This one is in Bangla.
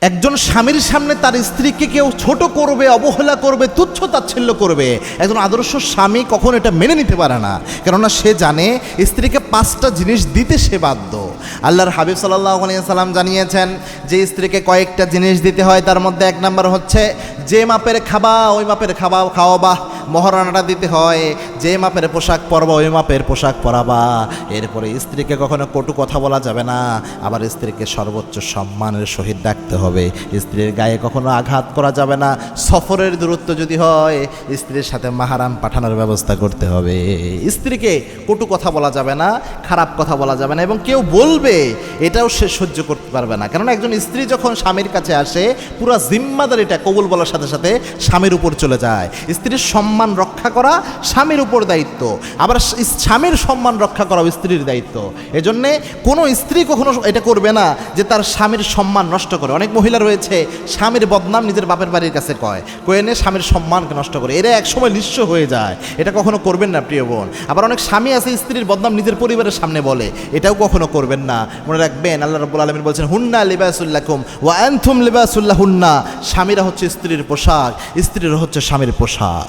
একজন স্বামীর সামনে তার স্ত্রীকে কেউ ছোট করবে, অবহেলা করবে, তুচ্ছ তাচ্ছিল্য করবে, একজন আদর্শ স্বামী কখন এটা মেনে নিতে পারে না। কেননা সে জানে স্ত্রীকে 5টা জিনিস দিতে সে বাধ্য। আল্লাহর হাবিব সাল্লাল্লাহু আলাইহি সাল্লাম জানিয়েছেন যে স্ত্রীকে কয়েকটা জিনিস দিতে হয়, তার মধ্যে 1 নম্বর হচ্ছে যে মাপের খাবা ওই মাপের খাওয়াবা, মহারণাটা দিতে হয়, যে মাপের পোশাক পরবা ওই মাপের পোশাক পরাবা। এরপরে স্ত্রীকে কখনো কটু কথা বলা যাবে না, আবার স্ত্রীকে সর্বোচ্চ সম্মানের সহিত ডাকতে হবে। স্ত্রীর গায়ে কখনো আঘাত করা যাবে না। সফরের দূরত্ব যদি হয় স্ত্রীর সাথে মাহারাম পাঠানোর ব্যবস্থা করতে হবে। স্ত্রীকে কটু কথা বলা যাবে না, খারাপ কথা বলা যাবে না, এবং কেউ বলবে এটাও সে সহ্য করতে পারবে না। কেননা একজন স্ত্রী যখন স্বামীর কাছে আসে পুরো জিম্মাদারিটা কবুল বলার সাথে সাথে স্বামীর উপর চলে যায়। স্ত্রীর সম্মান রক্ষা করা স্বামীর উপর দায়িত্ব, আবার স্বামীর সম্মান রক্ষা করা স্ত্রীর দায়িত্ব। এজন্যে কোনো স্ত্রী কখনো এটা করবে না যে তার স্বামীর সম্মান নষ্ট করে। অনেক মহিলা রয়েছে স্বামীর বদনাম নিজের বাপের বাড়ির কাছে কয়ে নে স্বামীর সম্মানকে নষ্ট করে, এরা একসময় নিঃস্ব হয়ে যায়। এটা কখনো করবেন না প্রিয় বোন। আবার অনেক স্বামী আছে স্ত্রীর বদনাম নিজের পরিবারের সামনে বলে, এটাও কখনো করবেন না। মনে রাখবেন আল্লাহ রাব্বুল আলামিন বলছেন হুন্না লিবাসুল লাকুম ওয়া আনতুম লিবাসুল লাহুন্না। স্বামীরা হচ্ছে স্ত্রীর পোশাক, স্ত্রীরা হচ্ছে স্বামীর পোশাক।